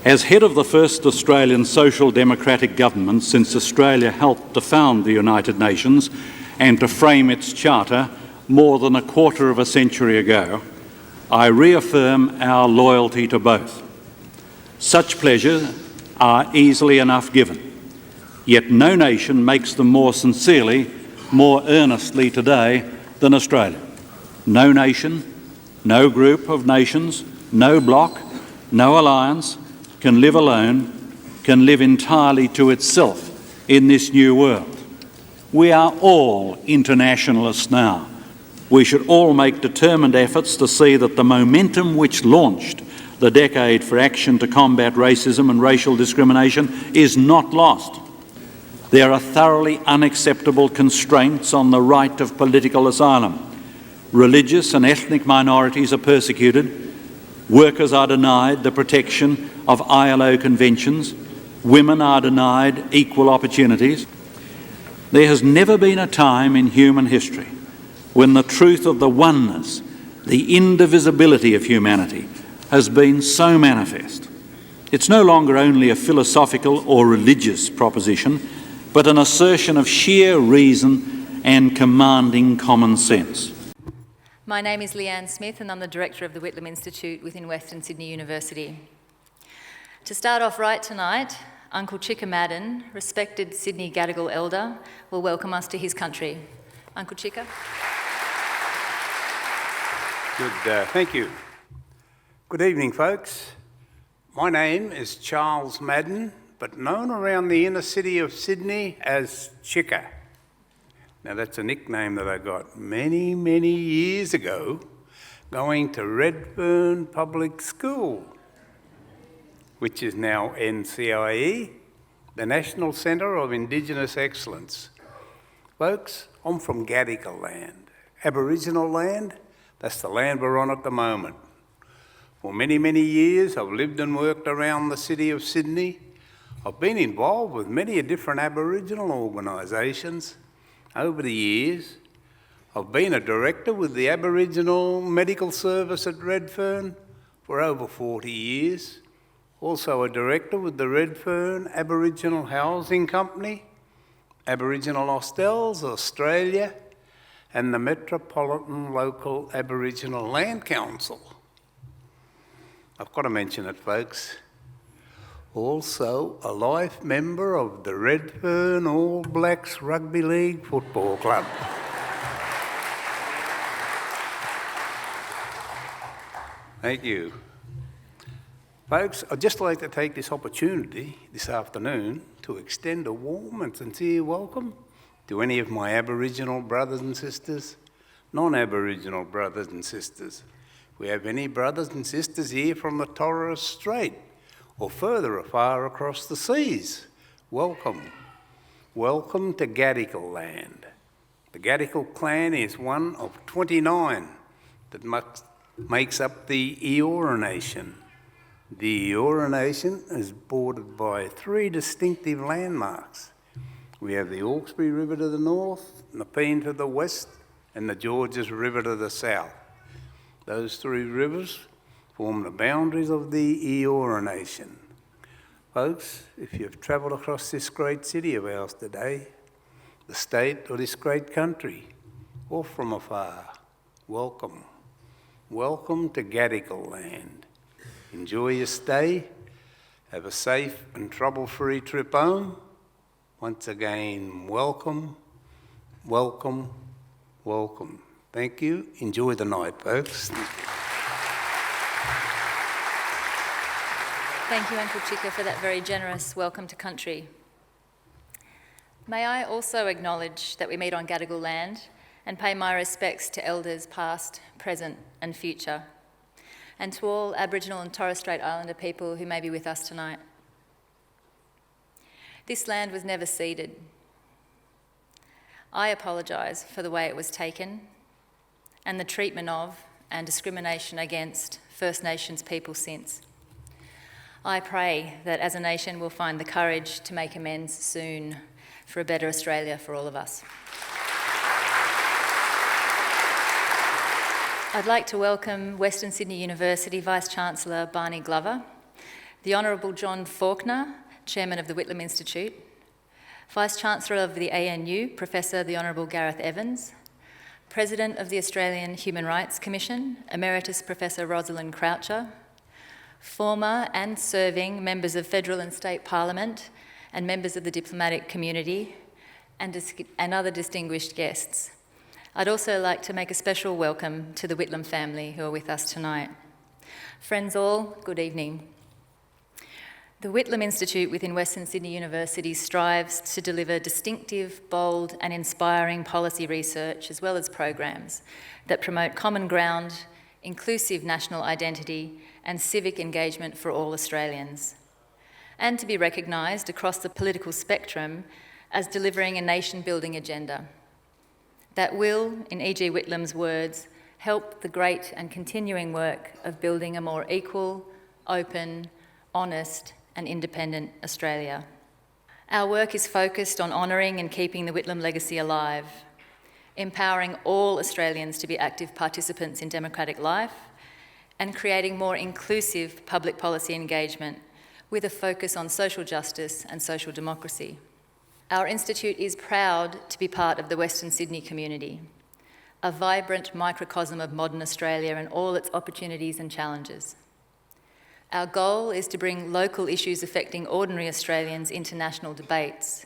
As head of the first Australian social democratic government since Australia helped to found the United Nations and to frame its charter more than a quarter of a century ago, I reaffirm our loyalty to both. Such pleasures are easily enough given, yet no nation makes them more sincerely, more earnestly today than Australia. No nation, no group of nations, no bloc, no alliance can live alone, can live entirely to itself in this new world. We are all internationalists now. We should all make determined efforts to see that the momentum which launched the decade for action to combat racism and racial discrimination is not lost. There are thoroughly unacceptable constraints on the right of political asylum. Religious and ethnic minorities are persecuted. Workers are denied the protection of ILO conventions. Women are denied equal opportunities. There has never been a time in human history when the truth of the oneness, the indivisibility of humanity has been so manifest. It's no longer only a philosophical or religious proposition, but an assertion of sheer reason and commanding common sense. My name is Leanne Smith and I'm the Director of the Whitlam Institute within Western Sydney University. To start off right tonight, Uncle Chicka Madden, respected Sydney Gadigal elder, will welcome us to his country. Uncle Chicka. Good, thank you. Good evening, folks. My name is Charles Madden, but known around the inner city of Sydney as Chicka. Now that's a nickname that I got many, many years ago, going to Redfern Public School, which is now NCIE, the National Centre of Indigenous Excellence. Folks, I'm from Gadigal land, Aboriginal land. That's the land we're on at the moment. For many, many years, I've lived and worked around the city of Sydney. I've been involved with many different Aboriginal organisations over the years. I've been a director with the Aboriginal Medical Service at Redfern for over 40 years. Also a director with the Redfern Aboriginal Housing Company, Aboriginal Hostels Australia, and the Metropolitan Local Aboriginal Land Council. I've got to mention it, folks. Also a life member of the Redfern All Blacks Rugby League Football Club. Thank you. Folks, I'd just like to take this opportunity this afternoon to extend a warm and sincere welcome to any of my Aboriginal brothers and sisters, non-Aboriginal brothers and sisters. If we have any brothers and sisters here from the Torres Strait or further afar across the seas, welcome. Welcome to Gadigal land. The Gadigal clan is one of 29 that makes up the Eora Nation. The Eora Nation is bordered by 3 distinctive landmarks. We have the Hawkesbury River to the north, Nepean to the west, and the Georges River to the south. Those 3 rivers form the boundaries of the Eora Nation. Folks, if you've travelled across this great city of ours today, the state or this great country, or from afar, welcome. Welcome to Gadigal land. Enjoy your stay. Have a safe and trouble-free trip home. Once again, welcome, welcome, welcome. Thank you. Enjoy the night, folks. Thank you, Uncle Chicka, for that very generous welcome to country. May I also acknowledge that we meet on Gadigal land and pay my respects to elders past, present and future, and to all Aboriginal and Torres Strait Islander people who may be with us tonight. This land was never ceded. I apologise for the way it was taken and the treatment of and discrimination against First Nations people since. I pray that as a nation we'll find the courage to make amends soon for a better Australia for all of us. I'd like to welcome Western Sydney University Vice-Chancellor Barney Glover, the Honourable John Faulkner, Chairman of the Whitlam Institute, Vice-Chancellor of the ANU, Professor the Honourable Gareth Evans, President of the Australian Human Rights Commission, Emeritus Professor Rosalind Croucher, former and serving members of federal and state parliament and members of the diplomatic community, and other distinguished guests. I'd also like to make a special welcome to the Whitlam family who are with us tonight. Friends all, good evening. The Whitlam Institute within Western Sydney University strives to deliver distinctive, bold and inspiring policy research as well as programs that promote common ground, inclusive national identity and civic engagement for all Australians, and to be recognised across the political spectrum as delivering a nation-building agenda that will, in E.G. Whitlam's words, help the great and continuing work of building a more equal, open, honest and independent Australia. Our work is focused on honouring and keeping the Whitlam legacy alive, empowering all Australians to be active participants in democratic life, and creating more inclusive public policy engagement with a focus on social justice and social democracy. Our institute is proud to be part of the Western Sydney community, a vibrant microcosm of modern Australia and all its opportunities and challenges. Our goal is to bring local issues affecting ordinary Australians into national debates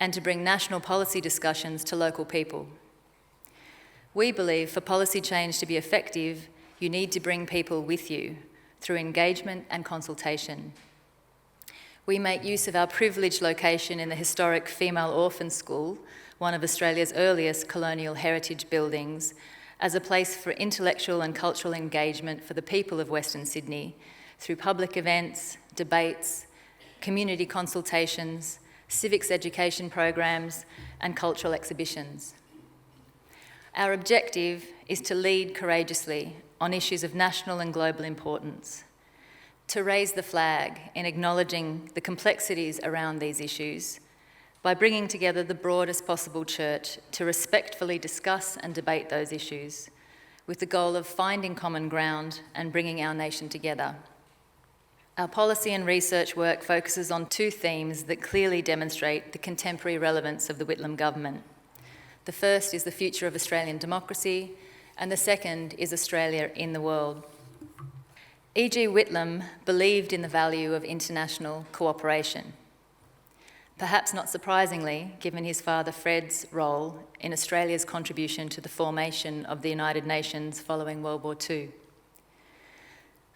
and to bring national policy discussions to local people. We believe for policy change to be effective, you need to bring people with you through engagement and consultation. We make use of our privileged location in the historic Female Orphan School, one of Australia's earliest colonial heritage buildings, as a place for intellectual and cultural engagement for the people of Western Sydney through public events, debates, community consultations, civics education programs, and cultural exhibitions. Our objective is to lead courageously on issues of national and global importance, to raise the flag in acknowledging the complexities around these issues by bringing together the broadest possible church to respectfully discuss and debate those issues with the goal of finding common ground and bringing our nation together. Our policy and research work focuses on two themes that clearly demonstrate the contemporary relevance of the Whitlam government. The first is the future of Australian democracy, and the second is Australia in the world. E.G. Whitlam believed in the value of international cooperation. Perhaps not surprisingly, given his father Fred's role in Australia's contribution to the formation of the United Nations following World War II.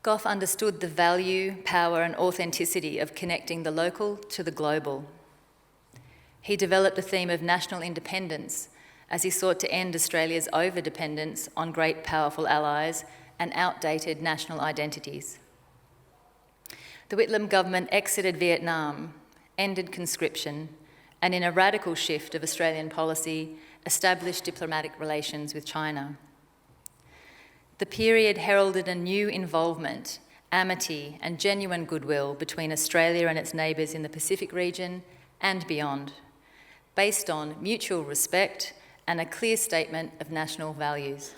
Gough understood the value, power and authenticity of connecting the local to the global. He developed the theme of national independence as he sought to end Australia's over-dependence on great powerful allies and outdated national identities. The Whitlam government exited Vietnam, ended conscription, and in a radical shift of Australian policy, established diplomatic relations with China. The period heralded a new involvement, amity, and genuine goodwill between Australia and its neighbours in the Pacific region and beyond, based on mutual respect and a clear statement of national values.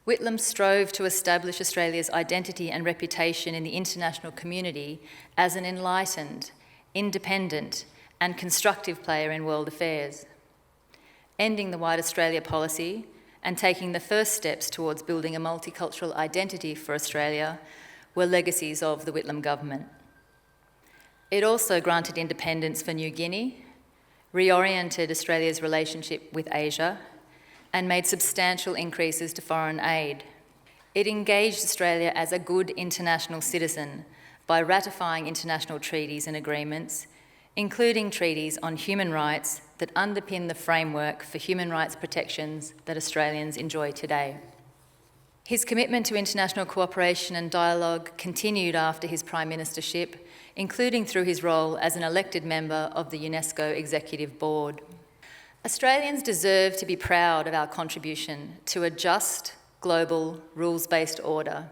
Whitlam strove to establish Australia's identity and reputation in the international community as an enlightened, independent and constructive player in world affairs. Ending the White Australia policy and taking the first steps towards building a multicultural identity for Australia were legacies of the Whitlam government. It also granted independence for New Guinea, reoriented Australia's relationship with Asia, and made substantial increases to foreign aid. It engaged Australia as a good international citizen by ratifying international treaties and agreements, including treaties on human rights that underpin the framework for human rights protections that Australians enjoy today. His commitment to international cooperation and dialogue continued after his Prime Ministership, including through his role as an elected member of the UNESCO Executive Board. Australians deserve to be proud of our contribution to a just, global, rules-based order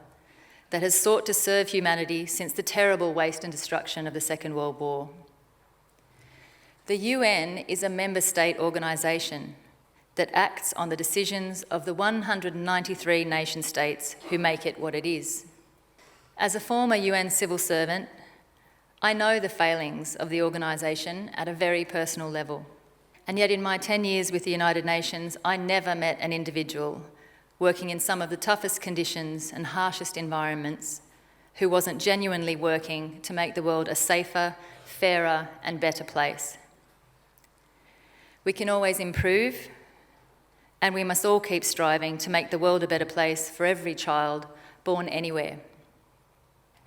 that has sought to serve humanity since the terrible waste and destruction of the Second World War. The UN is a member state organisation that acts on the decisions of the 193 nation states who make it what it is. As a former UN civil servant, I know the failings of the organisation at a very personal level. And yet in my 10 years with the United Nations, I never met an individual working in some of the toughest conditions and harshest environments who wasn't genuinely working to make the world a safer, fairer and better place. We can always improve, and we must all keep striving to make the world a better place for every child born anywhere.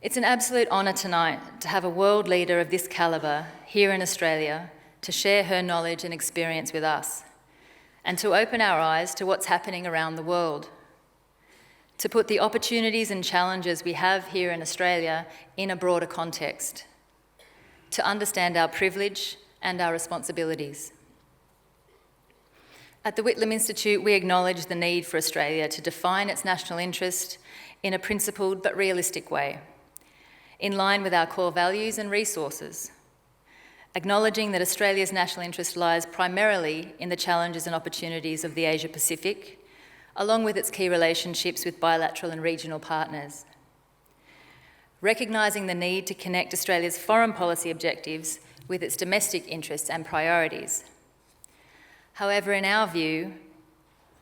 It's an absolute honour tonight to have a world leader of this calibre here in Australia to share her knowledge and experience with us, and to open our eyes to what's happening around the world, to put the opportunities and challenges we have here in Australia in a broader context, to understand our privilege and our responsibilities. At the Whitlam Institute, we acknowledge the need for Australia to define its national interest in a principled but realistic way, in line with our core values and resources, acknowledging that Australia's national interest lies primarily in the challenges and opportunities of the Asia-Pacific, along with its key relationships with bilateral and regional partners. Recognising the need to connect Australia's foreign policy objectives with its domestic interests and priorities. However, in our view,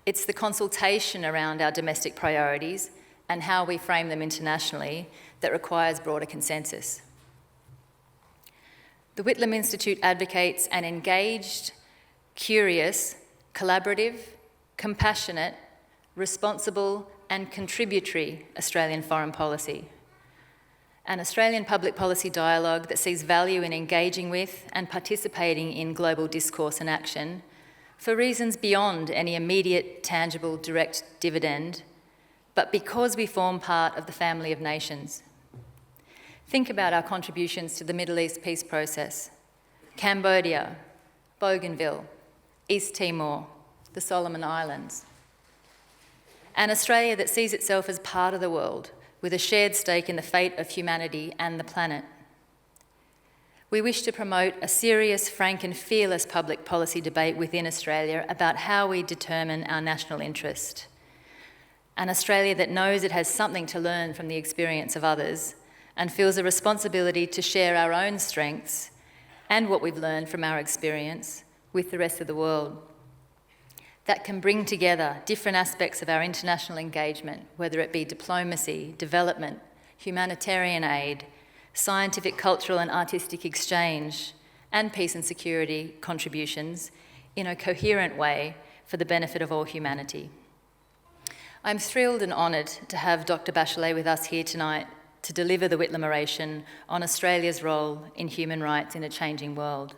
it's the consultation around our domestic priorities and how we frame them internationally that requires broader consensus. The Whitlam Institute advocates an engaged, curious, collaborative, compassionate, responsible and contributory Australian foreign policy. An Australian public policy dialogue that sees value in engaging with and participating in global discourse and action for reasons beyond any immediate, tangible, direct dividend, but because we form part of the family of nations. Think about our contributions to the Middle East peace process: Cambodia, Bougainville, East Timor, the Solomon Islands. An Australia that sees itself as part of the world, with a shared stake in the fate of humanity and the planet. We wish to promote a serious, frank and fearless public policy debate within Australia about how we determine our national interest. An Australia that knows it has something to learn from the experience of others and feels a responsibility to share our own strengths and what we've learned from our experience with the rest of the world. That can bring together different aspects of our international engagement, whether it be diplomacy, development, humanitarian aid, scientific, cultural and artistic exchange, and peace and security contributions in a coherent way for the benefit of all humanity. I'm thrilled and honoured to have Dr. Bachelet with us here tonight to deliver the Whitlam Oration on Australia's role in human rights in a changing world,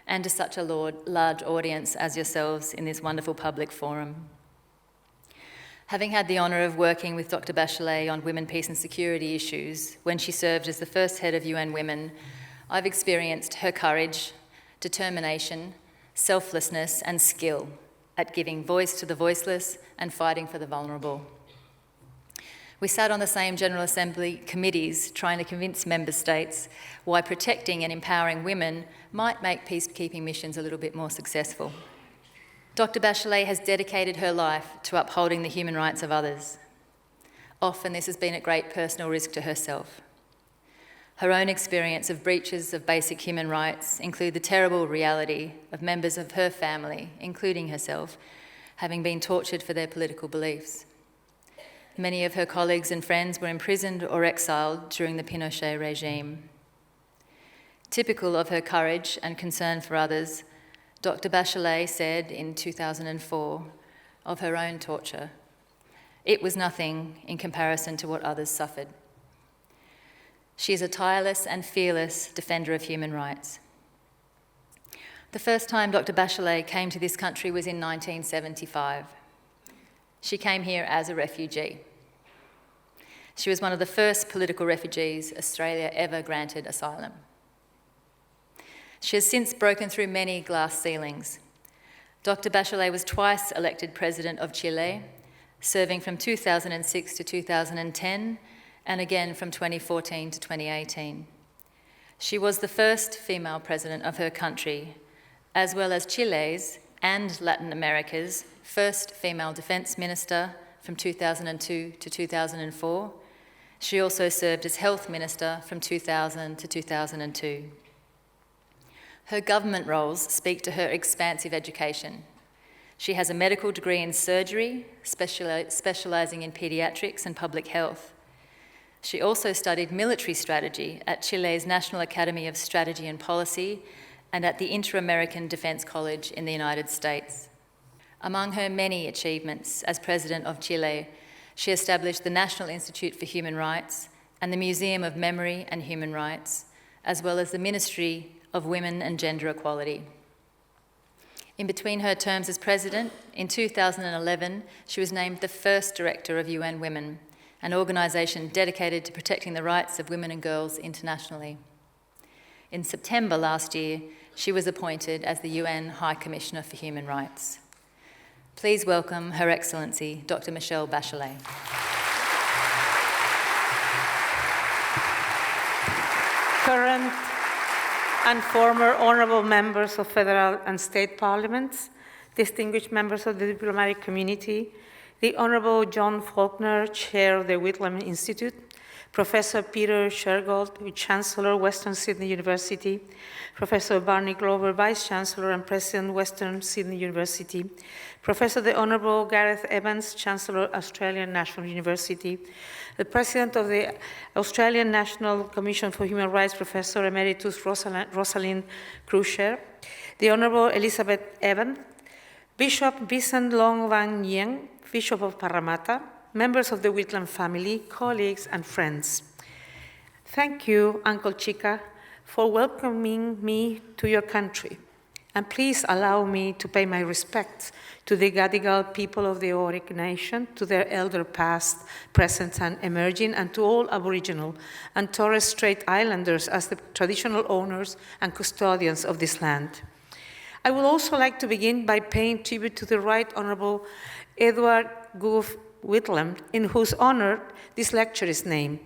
and to such a large audience as yourselves in this wonderful public forum. Having had the honour of working with Dr. Bachelet on women, peace and security issues when she served as the first head of UN Women, I've experienced her courage, determination, selflessness and skill at giving voice to the voiceless and fighting for the vulnerable. We sat on the same General Assembly committees trying to convince member states why protecting and empowering women might make peacekeeping missions a little bit more successful. Dr. Bachelet has dedicated her life to upholding the human rights of others. Often this has been at great personal risk to herself. Her own experience of breaches of basic human rights include the terrible reality of members of her family, including herself, having been tortured for their political beliefs. Many of her colleagues and friends were imprisoned or exiled during the Pinochet regime. Typical of her courage and concern for others, Dr. Bachelet said in 2004 of her own torture, "It was nothing in comparison to what others suffered." She is a tireless and fearless defender of human rights. The first time Dr. Bachelet came to this country was in 1975. She came here as a refugee. She was one of the first political refugees Australia ever granted asylum. She has since broken through many glass ceilings. Dr. Bachelet was twice elected President of Chile, serving from 2006 to 2010, and again from 2014 to 2018. She was the first female president of her country, as well as Chile's and Latin America's first female defence minister from 2002 to 2004, She also served as Health Minister from 2000 to 2002. Her government roles speak to her expansive education. She has a medical degree in surgery, specialising in paediatrics and public health. She also studied military strategy at Chile's National Academy of Strategy and Policy and at the Inter-American Defence College in the United States. Among her many achievements as President of Chile, she established the National Institute for Human Rights and the Museum of Memory and Human Rights, as well as the Ministry of Women and Gender Equality. In between her terms as President, in 2011, she was named the first Director of UN Women, an organisation dedicated to protecting the rights of women and girls internationally. In September last year, she was appointed as the UN High Commissioner for Human Rights. Please welcome Her Excellency, Dr. Michelle Bachelet. Current and former honourable members of federal and state parliaments, distinguished members of the diplomatic community, the Honourable John Faulkner, Chair of the Whitlam Institute, Professor Peter Shergold, Chancellor, Western Sydney University, Professor Barney Glover, Vice Chancellor and President, Western Sydney University, Professor the Honourable Gareth Evans, Chancellor, Australian National University, the President of the Australian National Commission for Human Rights, Professor Emeritus Rosalind Crucher, the Honourable Elizabeth Evans, Bishop Vincent Long Van Yen, Bishop of Parramatta, members of the Whitlam family, colleagues and friends. Thank you, Uncle Chica, for welcoming me to your country. And please allow me to pay my respects to the Gadigal people of the Eora Nation, to their elder past, present and emerging, and to all Aboriginal and Torres Strait Islanders as the traditional owners and custodians of this land. I would also like to begin by paying tribute to the Right Honourable Edward Goof Whitlam, in whose honour this lecture is named.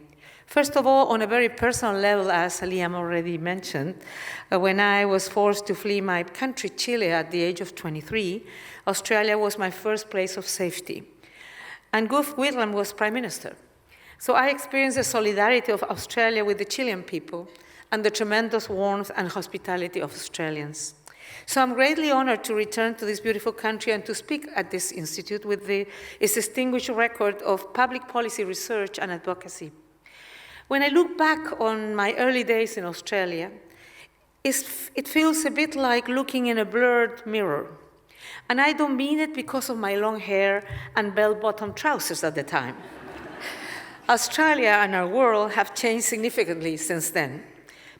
First of all, on a very personal level, as Liam already mentioned, when I was forced to flee my country, Chile, at the age of 23, Australia was my first place of safety. And Goof Whitlam was Prime Minister. So I experienced the solidarity of Australia with the Chilean people and the tremendous warmth and hospitality of Australians. So I'm greatly honored to return to this beautiful country and to speak at this institute with its distinguished record of public policy research and advocacy. When I look back on my early days in Australia, it feels a bit like looking in a blurred mirror. And I don't mean it because of my long hair and bell-bottom trousers at the time. Australia and our world have changed significantly since then.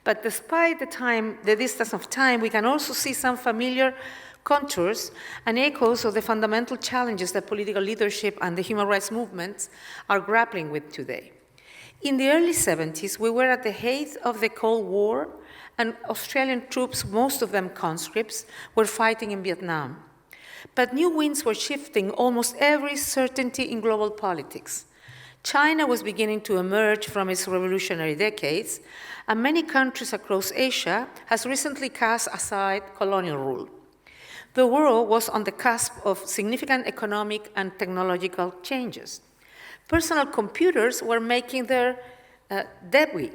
But despite the distance of time, we can also see some familiar contours and echoes of the fundamental challenges that political leadership and the human rights movements are grappling with today. In the early 70s, we were at the height of the Cold War, and Australian troops, most of them conscripts, were fighting in Vietnam. But new winds were shifting almost every certainty in global politics. China was beginning to emerge from its revolutionary decades, and many countries across Asia has recently cast aside colonial rule. The world was on the cusp of significant economic and technological changes. Personal computers were making their debut.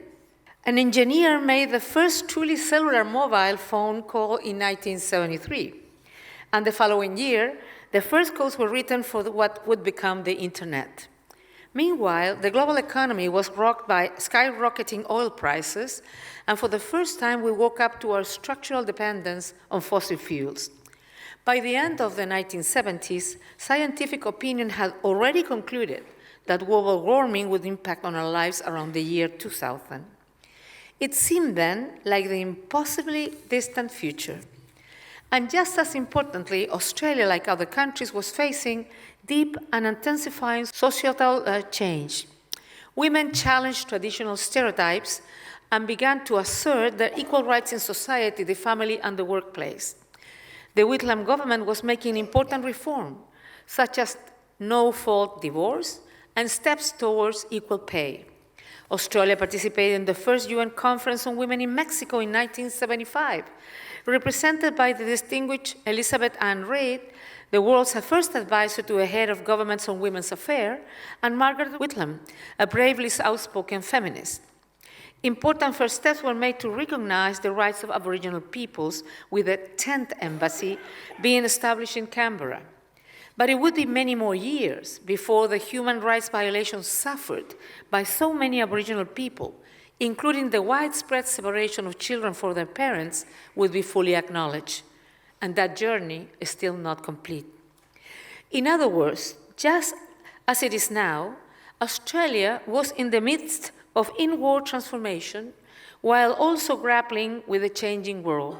An engineer made the first truly cellular mobile phone call in 1973. And the following year, the first codes were written for what would become the Internet. Meanwhile, the global economy was rocked by skyrocketing oil prices, and for the first time, we woke up to our structural dependence on fossil fuels. By the end of the 1970s, scientific opinion had already concluded that global warming would impact on our lives around the year 2000. It seemed then like the impossibly distant future. And just as importantly, Australia, like other countries, was facing deep and intensifying societal change. Women challenged traditional stereotypes and began to assert their equal rights in society, the family, and the workplace. The Whitlam government was making important reforms, such as no-fault divorce and steps towards equal pay. Australia participated in the first UN Conference on Women in Mexico in 1975. Represented by the distinguished Elizabeth Ann Reid, the world's first advisor to a head of governments on women's affairs, and Margaret Whitlam, a bravely outspoken feminist. Important first steps were made to recognize the rights of Aboriginal peoples, with the 10th embassy being established in Canberra. But it would be many more years before the human rights violations suffered by so many Aboriginal people, including the widespread separation of children from their parents, would be fully acknowledged. And that journey is still not complete. In other words, just as it is now, Australia was in the midst of inward transformation while also grappling with a changing world.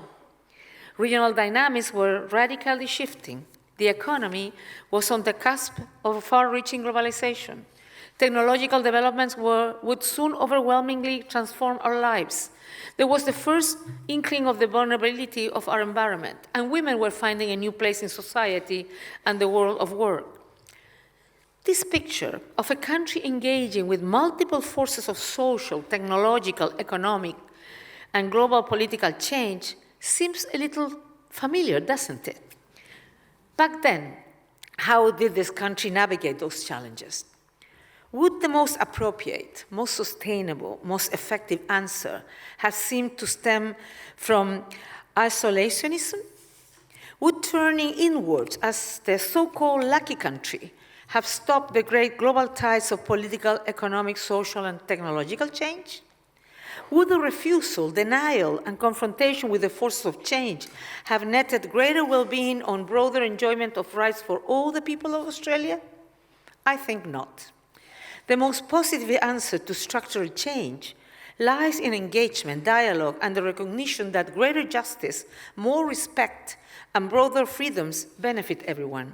Regional dynamics were radically shifting. The economy was on the cusp of far-reaching globalization. Technological developments would soon overwhelmingly transform our lives. There was the first inkling of the vulnerability of our environment, and women were finding a new place in society and the world of work. This picture of a country engaging with multiple forces of social, technological, economic, and global political change seems a little familiar, doesn't it? Back then, how did this country navigate those challenges? Would the most appropriate, most sustainable, most effective answer have seemed to stem from isolationism? Would turning inwards as the so-called lucky country have stopped the great global tides of political, economic, social, and technological change? Would the refusal, denial, and confrontation with the forces of change have netted greater well-being on broader enjoyment of rights for all the people of Australia? I think not. The most positive answer to structural change lies in engagement, dialogue, and the recognition that greater justice, more respect, and broader freedoms benefit everyone.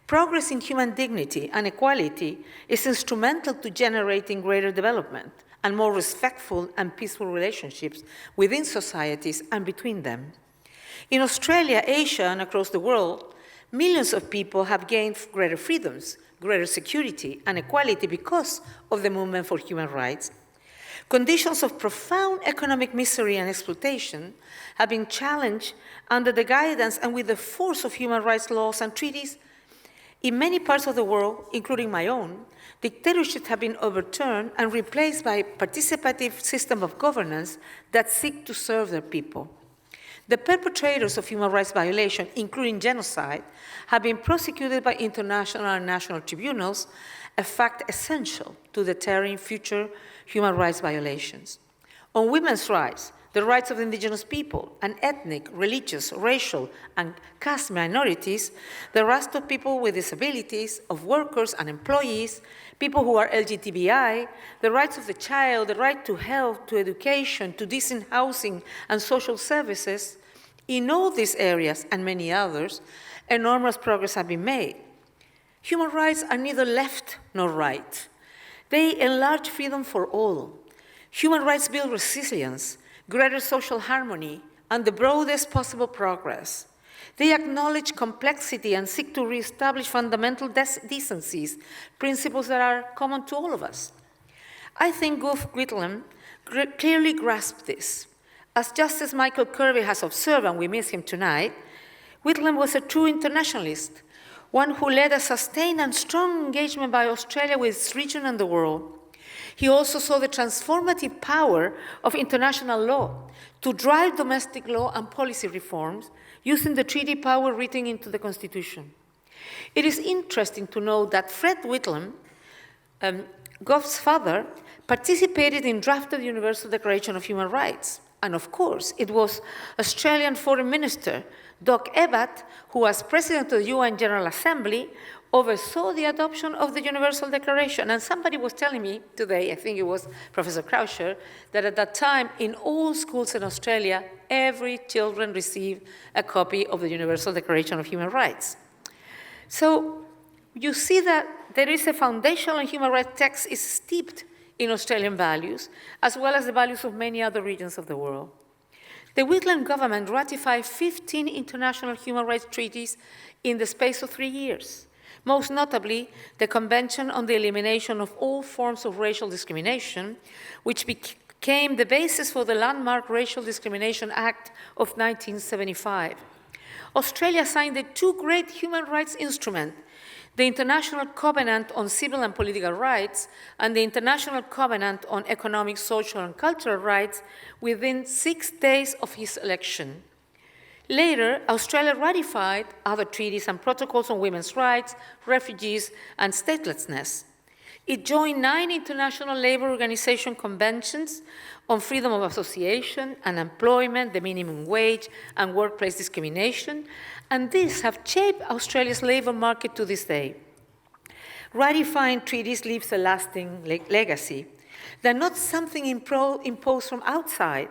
Progress in human dignity and equality is instrumental to generating greater development and more respectful and peaceful relationships within societies and between them. In Australia, Asia, and across the world, millions of people have gained greater freedoms, greater security, and equality because of the movement for human rights. Conditions of profound economic misery and exploitation have been challenged under the guidance and with the force of human rights laws and treaties. In many parts of the world, including my own, dictatorships have been overturned and replaced by a participative system of governance that seek to serve their people. The perpetrators of human rights violations, including genocide, have been prosecuted by international and national tribunals, a fact essential to deterring future human rights violations. On women's rights, the rights of indigenous people and ethnic, religious, racial, and caste minorities, the rights of people with disabilities, of workers and employees, people who are LGBTI, the rights of the child, the right to health, to education, to decent housing and social services. In all these areas and many others, enormous progress has been made. Human rights are neither left nor right. They enlarge freedom for all. Human rights build resilience, greater social harmony, and the broadest possible progress. They acknowledge complexity and seek to reestablish fundamental decencies, principles that are common to all of us. I think Gough Whitlam clearly grasped this. As Justice Michael Kirby has observed, and we miss him tonight, Whitlam was a true internationalist, one who led a sustained and strong engagement by Australia with its region and the world. He also saw the transformative power of international law to drive domestic law and policy reforms using the treaty power written into the Constitution. It is interesting to note that Fred Whitlam, Gough's father, participated in drafting the Universal Declaration of Human Rights. And of course, it was Australian Foreign Minister Doc Evatt, who as President of the UN General Assembly, oversaw the adoption of the Universal Declaration. And somebody was telling me today, I think it was Professor Croucher, that at that time, in all schools in Australia, every children received a copy of the Universal Declaration of Human Rights. So you see that there is a foundational human rights text is steeped in Australian values, as well as the values of many other regions of the world. The Whitlam government ratified 15 international human rights treaties in the space of 3 years, most notably the Convention on the Elimination of All Forms of Racial Discrimination, which became the basis for the landmark Racial Discrimination Act of 1975. Australia signed the two great human rights instruments, the International Covenant on Civil and Political Rights and the International Covenant on Economic, Social, and Cultural Rights within 6 days of his election. Later, Australia ratified other treaties and protocols on women's rights, refugees, and statelessness. It joined 9 international labor organization conventions on freedom of association and employment, the minimum wage, and workplace discrimination, and these have shaped Australia's labor market to this day. Ratifying treaties leaves a lasting legacy. They're not something imposed from outside,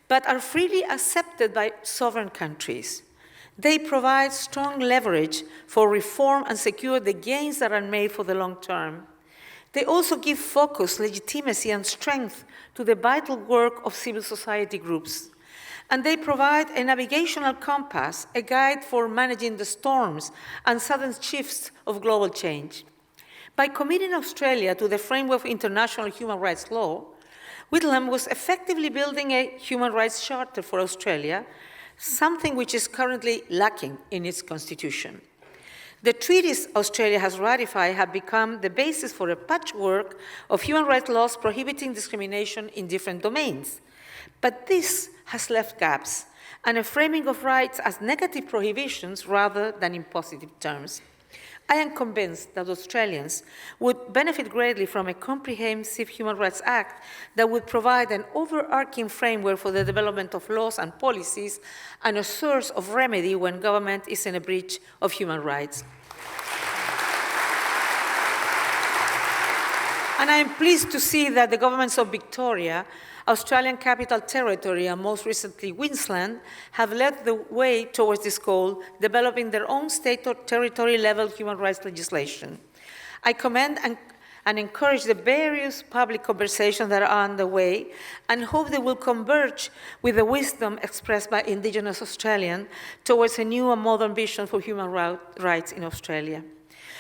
but are freely accepted by sovereign countries. They provide strong leverage for reform and secure the gains that are made for the long term. They also give focus, legitimacy, and strength to the vital work of civil society groups. And they provide a navigational compass, a guide for managing the storms and sudden shifts of global change. By committing Australia to the framework of international human rights law, Whitlam was effectively building a human rights charter for Australia, something which is currently lacking in its constitution. The treaties Australia has ratified have become the basis for a patchwork of human rights laws prohibiting discrimination in different domains. But this has left gaps and a framing of rights as negative prohibitions rather than in positive terms. I am convinced that Australians would benefit greatly from a comprehensive Human Rights Act that would provide an overarching framework for the development of laws and policies and a source of remedy when government is in a breach of human rights. And I am pleased to see that the governments of Victoria, Australian Capital Territory, and most recently Queensland have led the way towards this goal, developing their own state or territory-level human rights legislation. I commend and encourage the various public conversations that are underway and hope they will converge with the wisdom expressed by Indigenous Australians towards a new and modern vision for human rights in Australia.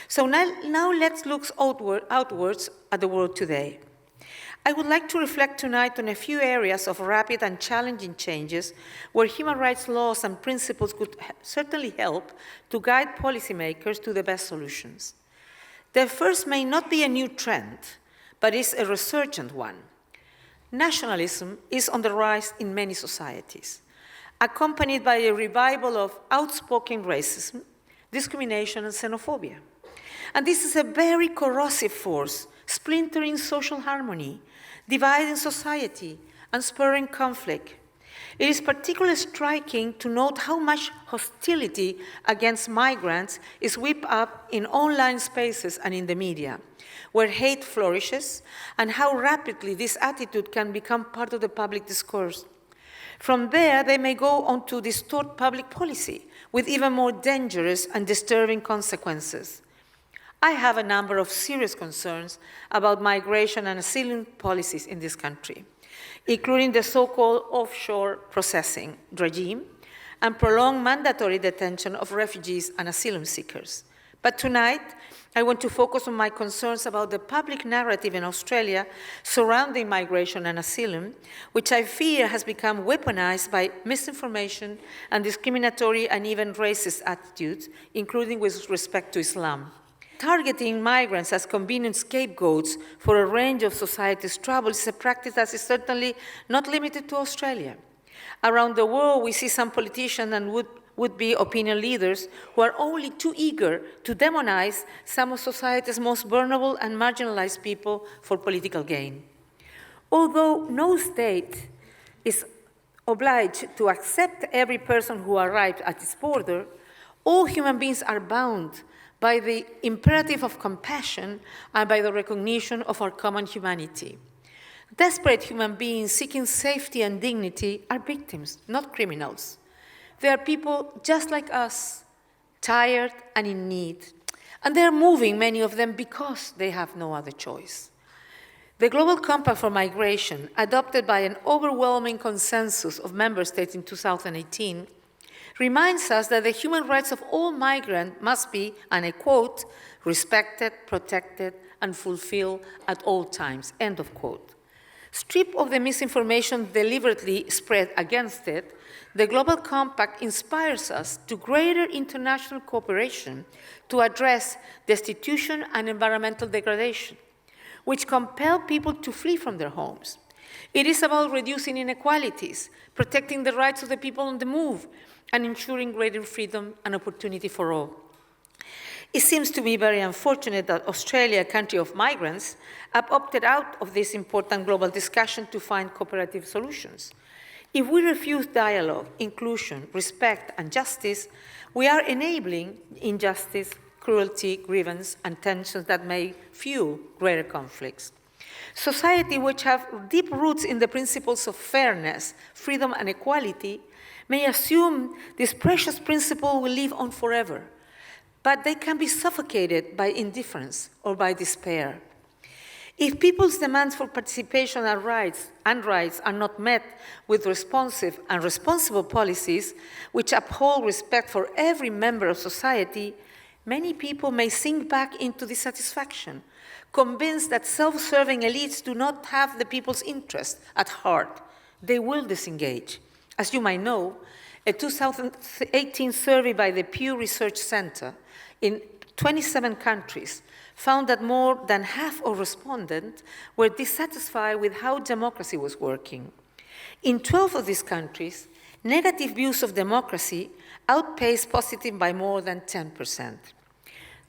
So now let's look outwards at the world today. I would like to reflect tonight on a few areas of rapid and challenging changes where human rights laws and principles could certainly help to guide policymakers to the best solutions. The first may not be a new trend, but is a resurgent one. Nationalism is on the rise in many societies, accompanied by a revival of outspoken racism, discrimination, and xenophobia. And this is a very corrosive force, splintering social harmony, dividing society, and spurring conflict. It is particularly striking to note how much hostility against migrants is whipped up in online spaces and in the media, where hate flourishes, and how rapidly this attitude can become part of the public discourse. From there, they may go on to distort public policy with even more dangerous and disturbing consequences. I have a number of serious concerns about migration and asylum policies in this country, including the so-called offshore processing regime and prolonged mandatory detention of refugees and asylum seekers. But tonight, I want to focus on my concerns about the public narrative in Australia surrounding migration and asylum, which I fear has become weaponized by misinformation and discriminatory and even racist attitudes, including with respect to Islam. Targeting migrants as convenient scapegoats for a range of society's troubles is a practice that is certainly not limited to Australia. Around the world, we see some politicians and would-be opinion leaders who are only too eager to demonize some of society's most vulnerable and marginalized people for political gain. Although no state is obliged to accept every person who arrives at its border, all human beings are bound by the imperative of compassion and by the recognition of our common humanity. Desperate human beings seeking safety and dignity are victims, not criminals. They are people just like us, tired and in need. And they're moving, many of them, because they have no other choice. The Global Compact for Migration, adopted by an overwhelming consensus of member states in 2018, reminds us that the human rights of all migrants must be, and I quote, respected, protected, and fulfilled at all times, end of quote. Stripped of the misinformation deliberately spread against it, the Global Compact inspires us to greater international cooperation to address destitution and environmental degradation, which compel people to flee from their homes. It is about reducing inequalities, protecting the rights of the people on the move, and ensuring greater freedom and opportunity for all. It seems to me very unfortunate that Australia, a country of migrants, have opted out of this important global discussion to find cooperative solutions. If we refuse dialogue, inclusion, respect, and justice, we are enabling injustice, cruelty, grievance, and tensions that may fuel greater conflicts. Society which have deep roots in the principles of fairness, freedom, and equality may assume this precious principle will live on forever, but they can be suffocated by indifference or by despair. If people's demands for participation and rights are not met with responsive and responsible policies which uphold respect for every member of society, many people may sink back into dissatisfaction, convinced that self-serving elites do not have the people's interest at heart. They will disengage. As you might know, a 2018 survey by the Pew Research Center in 27 countries found that more than half of respondents were dissatisfied with how democracy was working. In 12 of these countries, negative views of democracy outpaced positive by more than 10%.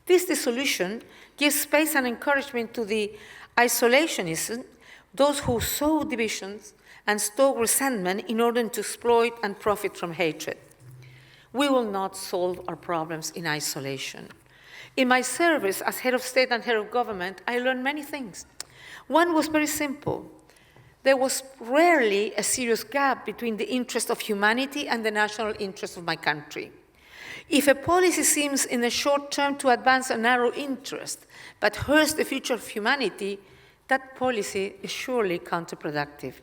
This dissolution gives space and encouragement to the isolationists, those who sow divisions and stoke resentment in order to exploit and profit from hatred. We will not solve our problems in isolation. In my service as head of state and head of government, I learned many things. One was very simple. There was rarely a serious gap between the interest of humanity and the national interest of my country. If a policy seems in the short term to advance a narrow interest but hurts the future of humanity, that policy is surely counterproductive.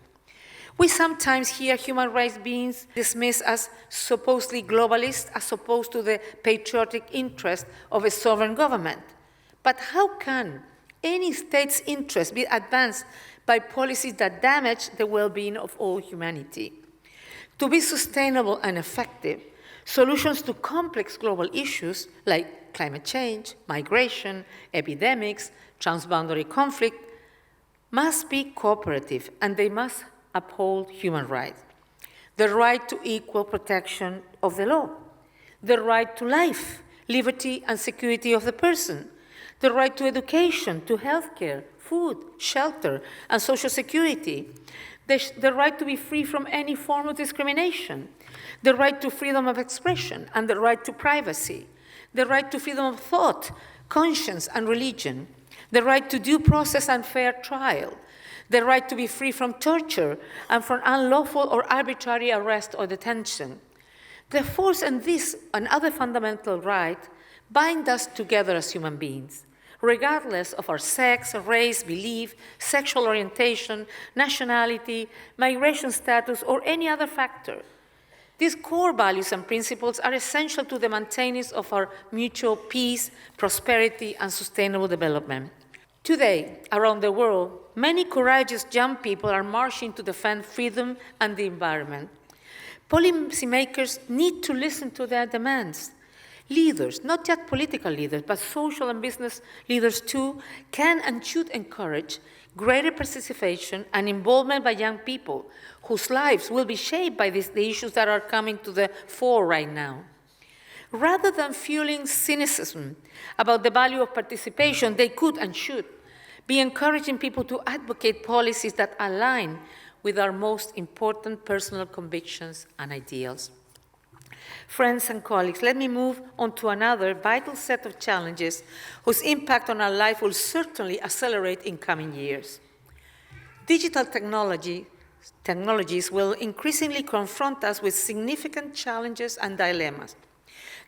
We sometimes hear human rights beings dismissed as supposedly globalist as opposed to the patriotic interest of a sovereign government. But how can any state's interest be advanced by policies that damage the well-being of all humanity? To be sustainable and effective, solutions to complex global issues like climate change, migration, epidemics, transboundary conflict must be cooperative, and they must uphold human rights. The right to equal protection of the law, the right to life, liberty and security of the person, the right to education, to healthcare, food, shelter, and social security, the right to be free from any form of discrimination, the right to freedom of expression and the right to privacy, the right to freedom of thought, conscience, and religion, the right to due process and fair trial, the right to be free from torture and from unlawful or arbitrary arrest or detention. The force and this and other fundamental rights bind us together as human beings, regardless of our sex, race, belief, sexual orientation, nationality, migration status, or any other factor. These core values and principles are essential to the maintenance of our mutual peace, prosperity, and sustainable development. Today, around the world, many courageous young people are marching to defend freedom and the environment. Policymakers need to listen to their demands. Leaders, not just political leaders, but social and business leaders too, can and should encourage greater participation and involvement by young people whose lives will be shaped by the issues that are coming to the fore right now. Rather than fueling cynicism about the value of participation, they could and should be encouraging people to advocate policies that align with our most important personal convictions and ideals. Friends and colleagues, let me move on to another vital set of challenges whose impact on our life will certainly accelerate in coming years. Digital technologies will increasingly confront us with significant challenges and dilemmas.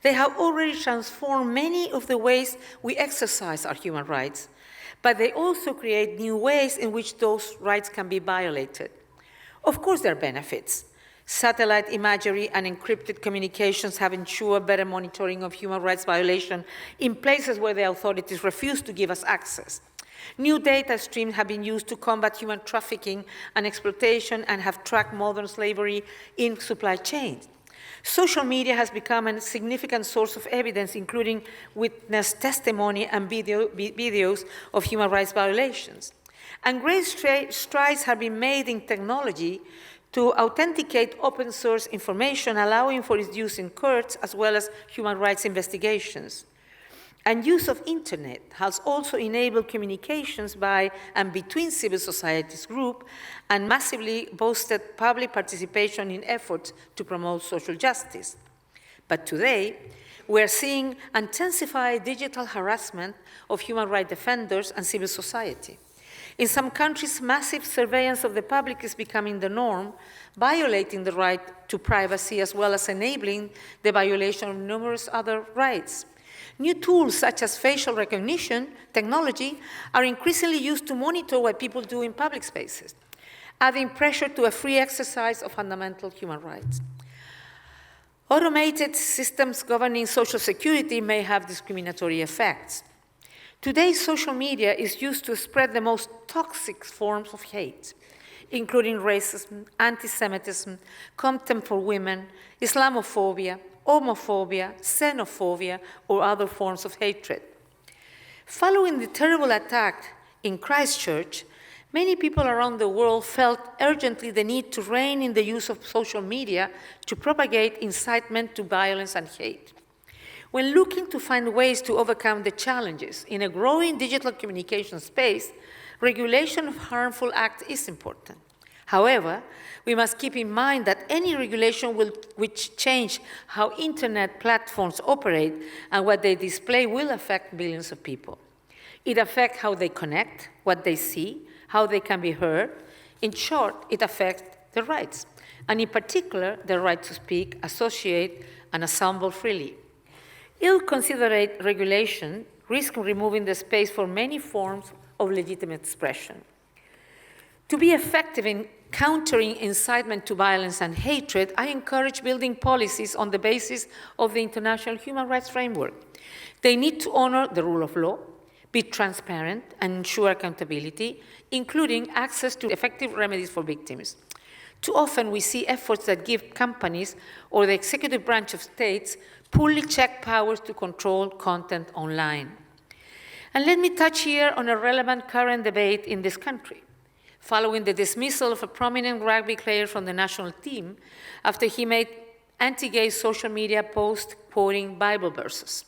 They have already transformed many of the ways we exercise our human rights, but they also create new ways in which those rights can be violated. Of course, there are benefits. Satellite imagery and encrypted communications have ensured better monitoring of human rights violations in places where the authorities refuse to give us access. New data streams have been used to combat human trafficking and exploitation and have tracked modern slavery in supply chains. Social media has become a significant source of evidence, including witness testimony and videos of human rights violations. And great strides have been made in technology to authenticate open source information, allowing for its use in courts as well as human rights investigations. And use of internet has also enabled communications by and between civil societies groups and massively boosted public participation in efforts to promote social justice. But today, we're seeing intensified digital harassment of human rights defenders and civil society. In some countries, massive surveillance of the public is becoming the norm, violating the right to privacy as well as enabling the violation of numerous other rights. New tools such as facial recognition technology are increasingly used to monitor what people do in public spaces, adding pressure to a free exercise of fundamental human rights. Automated systems governing social security may have discriminatory effects. Today, social media is used to spread the most toxic forms of hate, including racism, anti-Semitism, contempt for women, Islamophobia, homophobia, xenophobia, or other forms of hatred. Following the terrible attack in Christchurch, many people around the world felt urgently the need to rein in the use of social media to propagate incitement to violence and hate. When looking to find ways to overcome the challenges in a growing digital communication space, regulation of harmful acts is important. However, we must keep in mind that any regulation which change how internet platforms operate and what they display will affect billions of people. It affects how they connect, what they see, how they can be heard. In short, it affects their rights, and in particular, the right to speak, associate, and assemble freely. Ill-considered regulation risks removing the space for many forms of legitimate expression. To be effective in countering incitement to violence and hatred, I encourage building policies on the basis of the international human rights framework. They need to honor the rule of law, be transparent, and ensure accountability, including access to effective remedies for victims. Too often we see efforts that give companies or the executive branch of states fully check powers to control content online. And let me touch here on a relevant current debate in this country. Following the dismissal of a prominent rugby player from the national team after he made anti-gay social media posts quoting Bible verses.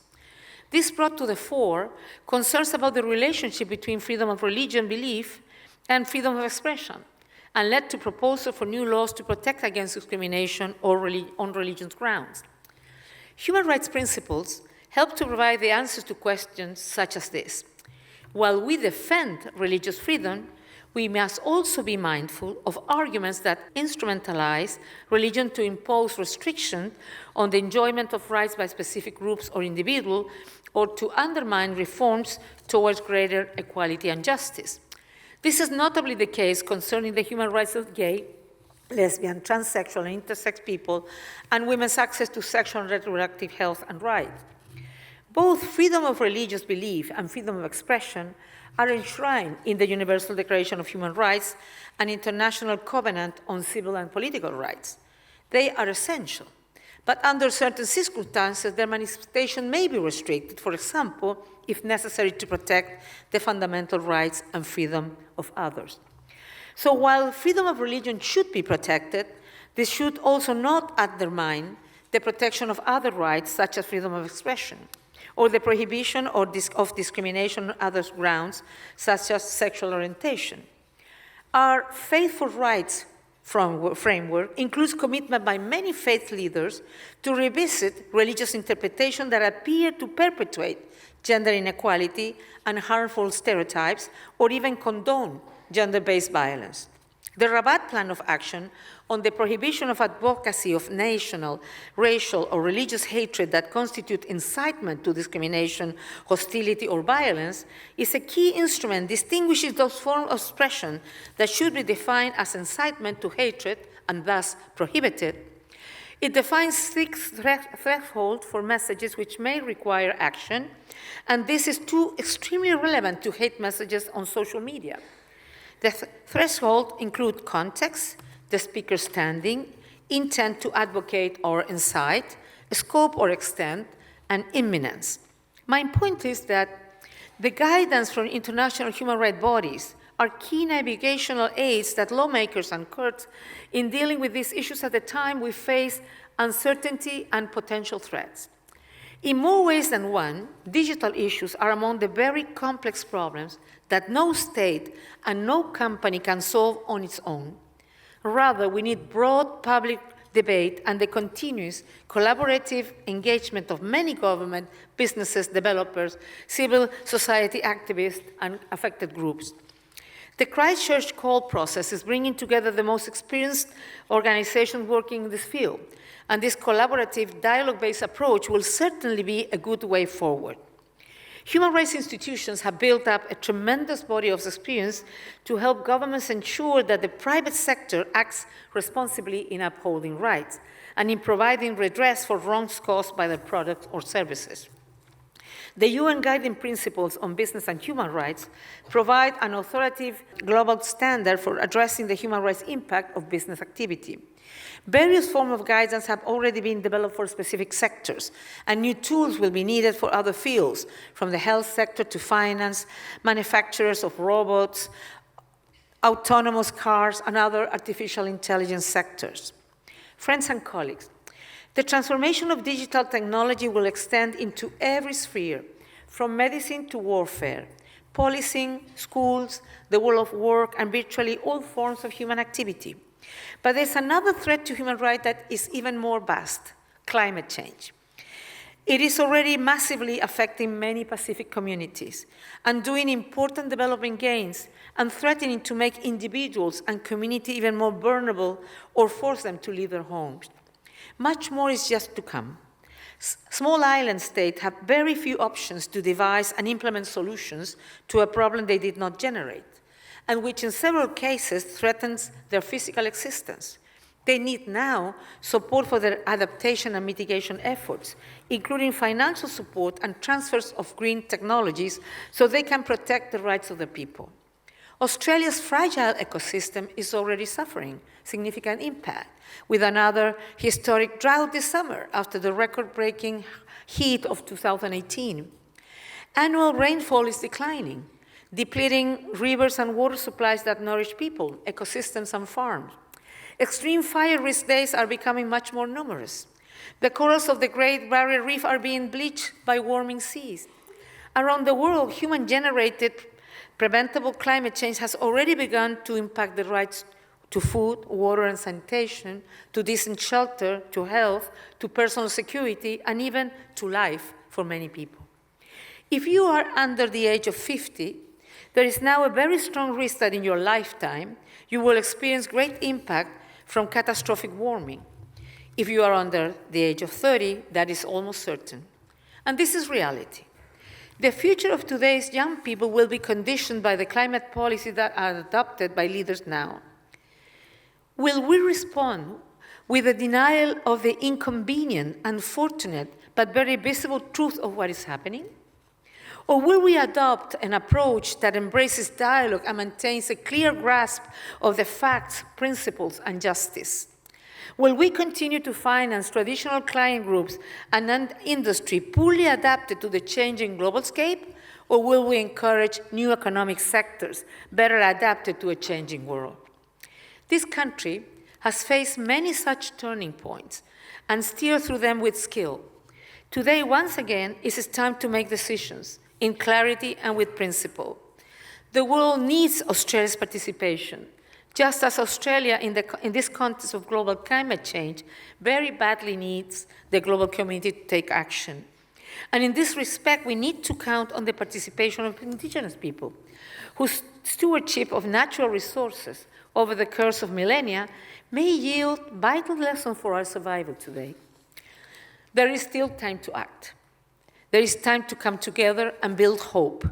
This brought to the fore concerns about the relationship between freedom of religion belief and freedom of expression, and led to proposals for new laws to protect against discrimination on religious grounds. Human rights principles help to provide the answers to questions such as this. While we defend religious freedom, we must also be mindful of arguments that instrumentalize religion to impose restrictions on the enjoyment of rights by specific groups or individuals, or to undermine reforms towards greater equality and justice. This is notably the case concerning the human rights of gay, lesbian, transsexual, and intersex people, and women's access to sexual and reproductive health and rights. Both freedom of religious belief and freedom of expression are enshrined in the Universal Declaration of Human Rights and International Covenant on Civil and Political Rights. They are essential, but under certain circumstances, their manifestation may be restricted, for example, if necessary to protect the fundamental rights and freedom of others. So while freedom of religion should be protected, this should also not undermine the protection of other rights, such as freedom of expression, or the prohibition of discrimination on other grounds, such as sexual orientation. Our faithful rights framework includes commitment by many faith leaders to revisit religious interpretations that appear to perpetuate gender inequality and harmful stereotypes, or even condone gender-based violence. The Rabat Plan of Action on the prohibition of advocacy of national, racial, or religious hatred that constitute incitement to discrimination, hostility, or violence is a key instrument distinguishing those forms of expression that should be defined as incitement to hatred and thus prohibited. It defines 6 thresholds for messages which may require action, and this is too extremely relevant to hate messages on social media. The thresholds include context, the speaker's standing, intent to advocate or incite, scope or extent, and imminence. My point is that the guidance from international human rights bodies are key navigational aids that lawmakers and courts in dealing with these issues at the time we face uncertainty and potential threats. In more ways than one, digital issues are among the very complex problems that no state and no company can solve on its own. Rather, we need broad public debate and the continuous collaborative engagement of many government, businesses, developers, civil society activists, and affected groups. The Christchurch call process is bringing together the most experienced organizations working in this field, and this collaborative, dialogue-based approach will certainly be a good way forward. Human rights institutions have built up a tremendous body of experience to help governments ensure that the private sector acts responsibly in upholding rights and in providing redress for wrongs caused by their products or services. The UN Guiding Principles on Business and Human Rights provide an authoritative global standard for addressing the human rights impact of business activity. Various forms of guidance have already been developed for specific sectors, and new tools will be needed for other fields, from the health sector to finance, manufacturers of robots, autonomous cars, and other artificial intelligence sectors. Friends and colleagues, the transformation of digital technology will extend into every sphere, from medicine to warfare, policing, schools, the world of work, and virtually all forms of human activity. But there's another threat to human rights that is even more vast: climate change. It is already massively affecting many Pacific communities, undoing important development gains and threatening to make individuals and communities even more vulnerable or force them to leave their homes. Much more is just to come. Small island states have very few options to devise and implement solutions to a problem they did not generate, and which in several cases threatens their physical existence. They need now support for their adaptation and mitigation efforts, including financial support and transfers of green technologies so they can protect the rights of the people. Australia's fragile ecosystem is already suffering significant impact, with another historic drought this summer after the record-breaking heat of 2018. Annual rainfall is declining, depleting rivers and water supplies that nourish people, ecosystems, and farms. Extreme fire risk days are becoming much more numerous. The corals of the Great Barrier Reef are being bleached by warming seas. Around the world, human-generated preventable climate change has already begun to impact the rights to food, water, and sanitation, to decent shelter, to health, to personal security, and even to life for many people. If you are under the age of 50, there is now a very strong risk that in your lifetime, you will experience great impact from catastrophic warming. If you are under the age of 30, that is almost certain. And this is reality. The future of today's young people will be conditioned by the climate policies that are adopted by leaders now. Will we respond with a denial of the inconvenient, unfortunate, but very visible truth of what is happening? Or will we adopt an approach that embraces dialogue and maintains a clear grasp of the facts, principles, and justice? Will we continue to finance traditional client groups and an industry poorly adapted to the changing global scape? Or will we encourage new economic sectors better adapted to a changing world? This country has faced many such turning points and steered through them with skill. Today, once again, it is time to make decisions in clarity and with principle. The world needs Australia's participation, just as Australia, in this context of global climate change, very badly needs the global community to take action. And in this respect, we need to count on the participation of Indigenous people, whose stewardship of natural resources over the course of millennia may yield vital lessons for our survival today. There is still time to act. There is time to come together and build hope.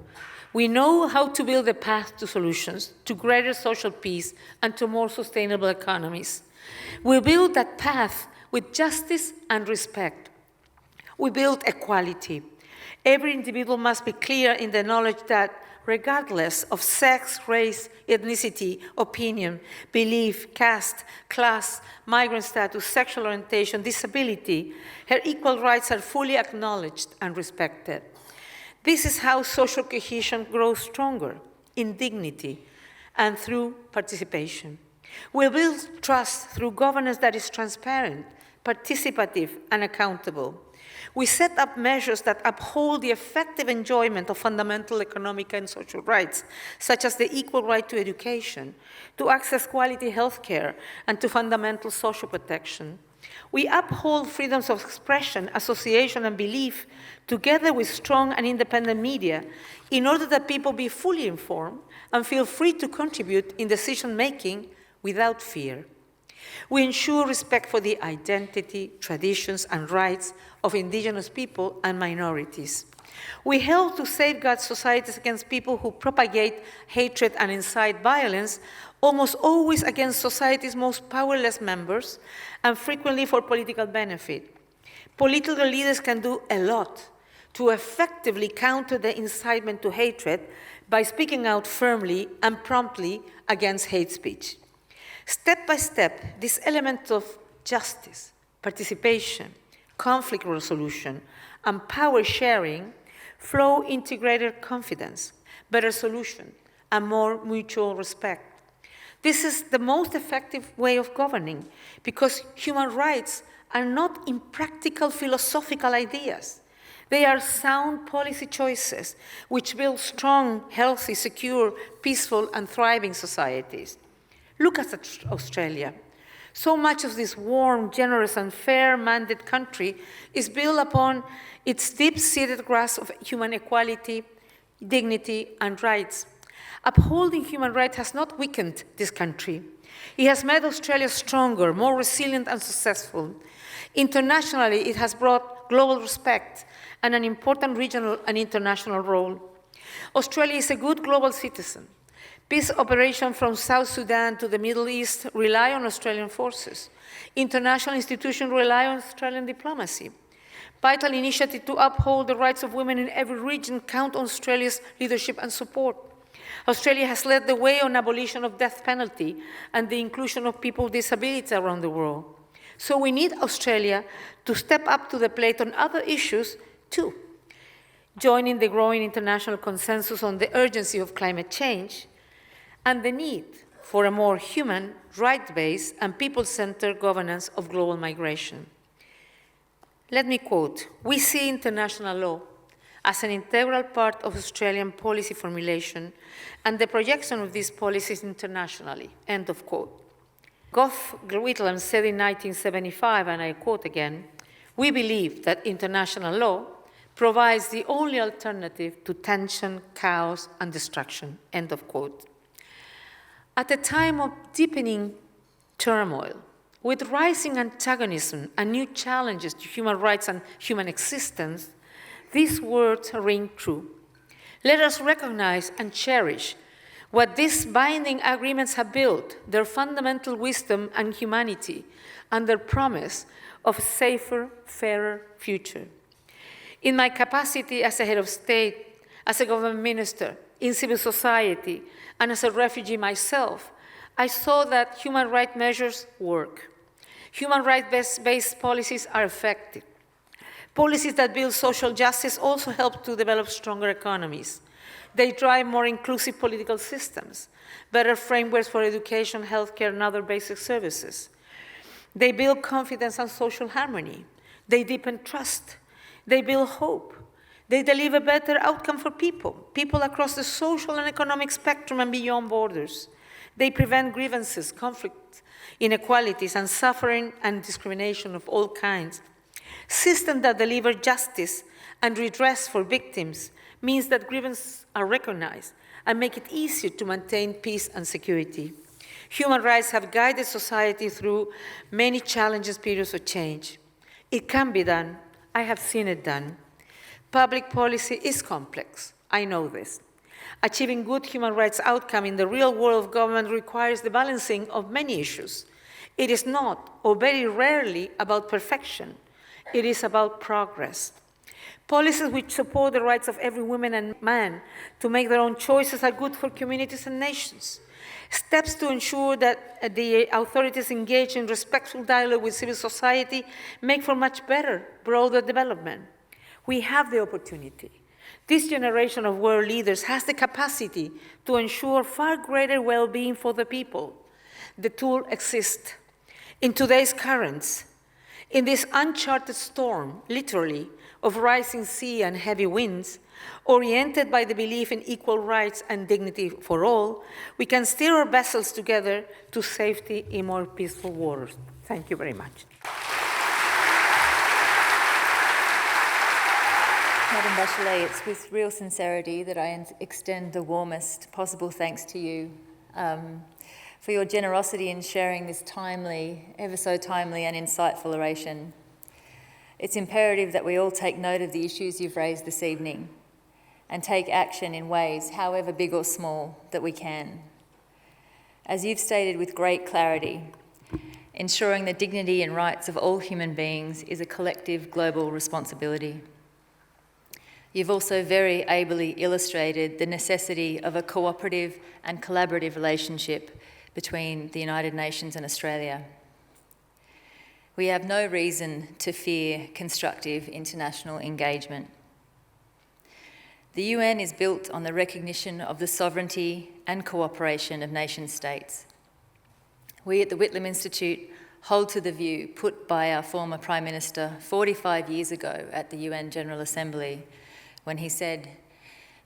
We know how to build a path to solutions, to greater social peace, and to more sustainable economies. We build that path with justice and respect. We build equality. Every individual must be clear in the knowledge that regardless of sex, race, ethnicity, opinion, belief, caste, class, migrant status, sexual orientation, disability, her equal rights are fully acknowledged and respected. This is how social cohesion grows stronger, in dignity and through participation. We build trust through governance that is transparent, participative, and accountable. We set up measures that uphold the effective enjoyment of fundamental economic and social rights, such as the equal right to education, to access quality health care, and to fundamental social protection. We uphold freedoms of expression, association, and belief, together with strong and independent media, in order that people be fully informed and feel free to contribute in decision-making without fear. We ensure respect for the identity, traditions, and rights of indigenous people and minorities. We help to safeguard societies against people who propagate hatred and incite violence, almost always against society's most powerless members, and frequently for political benefit. Political leaders can do a lot to effectively counter the incitement to hatred by speaking out firmly and promptly against hate speech. Step by step, this element of justice, participation, conflict resolution, and power sharing flow into greater confidence, better solution, and more mutual respect. This is the most effective way of governing because human rights are not impractical philosophical ideas. They are sound policy choices which build strong, healthy, secure, peaceful, and thriving societies. Look at Australia. So much of this warm, generous, and fair-minded country is built upon its deep-seated grasp of human equality, dignity, and rights. Upholding human rights has not weakened this country. It has made Australia stronger, more resilient, and successful. Internationally, it has brought global respect and an important regional and international role. Australia is a good global citizen. Peace operations from South Sudan to the Middle East rely on Australian forces. International institutions rely on Australian diplomacy. Vital initiatives to uphold the rights of women in every region count on Australia's leadership and support. Australia has led the way on abolition of death penalty and the inclusion of people with disabilities around the world. So we need Australia to step up to the plate on other issues too. Joining the growing international consensus on the urgency of climate change and the need for a more human, right-based, and people-centered governance of global migration. Let me quote, "We see international law as an integral part of Australian policy formulation and the projection of these policies internationally," end of quote. Gough Whitlam said in 1975, and I quote again, "We believe that international law provides the only alternative to tension, chaos, and destruction," end of quote. At a time of deepening turmoil, with rising antagonism and new challenges to human rights and human existence, these words ring true. Let us recognize and cherish what these binding agreements have built, their fundamental wisdom and humanity, and their promise of a safer, fairer future. In my capacity as a head of state, as a government minister, in civil society, and as a refugee myself, I saw that human rights measures work. Human rights-based policies are effective. Policies that build social justice also help to develop stronger economies. They drive more inclusive political systems, better frameworks for education, healthcare, and other basic services. They build confidence and social harmony. They deepen trust. They build hope. They deliver better outcome for people across the social and economic spectrum and beyond borders. They prevent grievances, conflict, inequalities, and suffering and discrimination of all kinds. Systems that deliver justice and redress for victims means that grievances are recognized and make it easier to maintain peace and security. Human rights have guided society through many challenges, periods of change. It can be done. I have seen it done. Public policy is complex. I know this. Achieving good human rights outcome in the real world of government requires the balancing of many issues. It is not, or very rarely, about perfection. It is about progress. Policies which support the rights of every woman and man to make their own choices are good for communities and nations. Steps to ensure that the authorities engage in respectful dialogue with civil society make for much better, broader development. We have the opportunity. This generation of world leaders has the capacity to ensure far greater well-being for the people. The tool exists. In today's currents, in this uncharted storm, literally, of rising sea and heavy winds, oriented by the belief in equal rights and dignity for all, we can steer our vessels together to safety in more peaceful waters. Thank you very much. Madam Bachelet, it's with real sincerity that I extend the warmest possible thanks to you for your generosity in sharing this timely, ever so timely and insightful oration. It's imperative that we all take note of the issues you've raised this evening and take action in ways, however big or small, that we can. As you've stated with great clarity, ensuring the dignity and rights of all human beings is a collective global responsibility. You've also very ably illustrated the necessity of a cooperative and collaborative relationship between the United Nations and Australia. We have no reason to fear constructive international engagement. The UN is built on the recognition of the sovereignty and cooperation of nation states. We at the Whitlam Institute hold to the view put by our former Prime Minister 45 years ago at the UN General Assembly, when he said,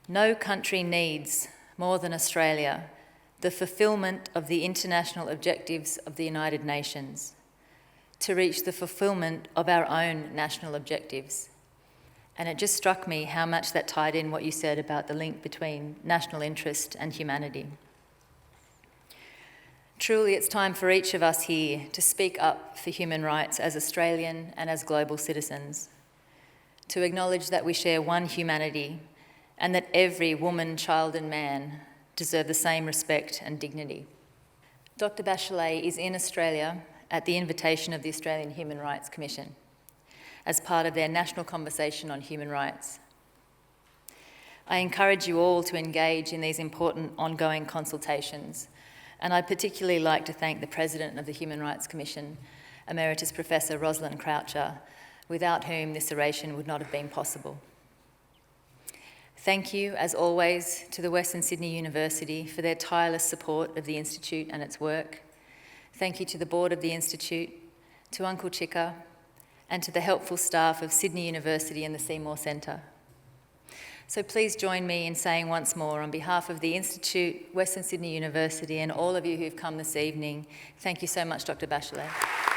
"No country needs, more than Australia, the fulfilment of the international objectives of the United Nations to reach the fulfilment of our own national objectives." And it just struck me how much that tied in what you said about the link between national interest and humanity. Truly, it's time for each of us here to speak up for human rights as Australian and as global citizens, to acknowledge that we share one humanity and that every woman, child and man deserve the same respect and dignity. Dr. Bachelet is in Australia at the invitation of the Australian Human Rights Commission as part of their national conversation on human rights. I encourage you all to engage in these important ongoing consultations, and I'd particularly like to thank the President of the Human Rights Commission, Emeritus Professor Rosalind Croucher, without whom this oration would not have been possible. Thank you, as always, to the Western Sydney University for their tireless support of the Institute and its work. Thank you to the Board of the Institute, to Uncle Chika, and to the helpful staff of Sydney University and the Seymour Centre. So please join me in saying once more, on behalf of the Institute, Western Sydney University, and all of you who've come this evening, thank you so much, Dr. Bachelet.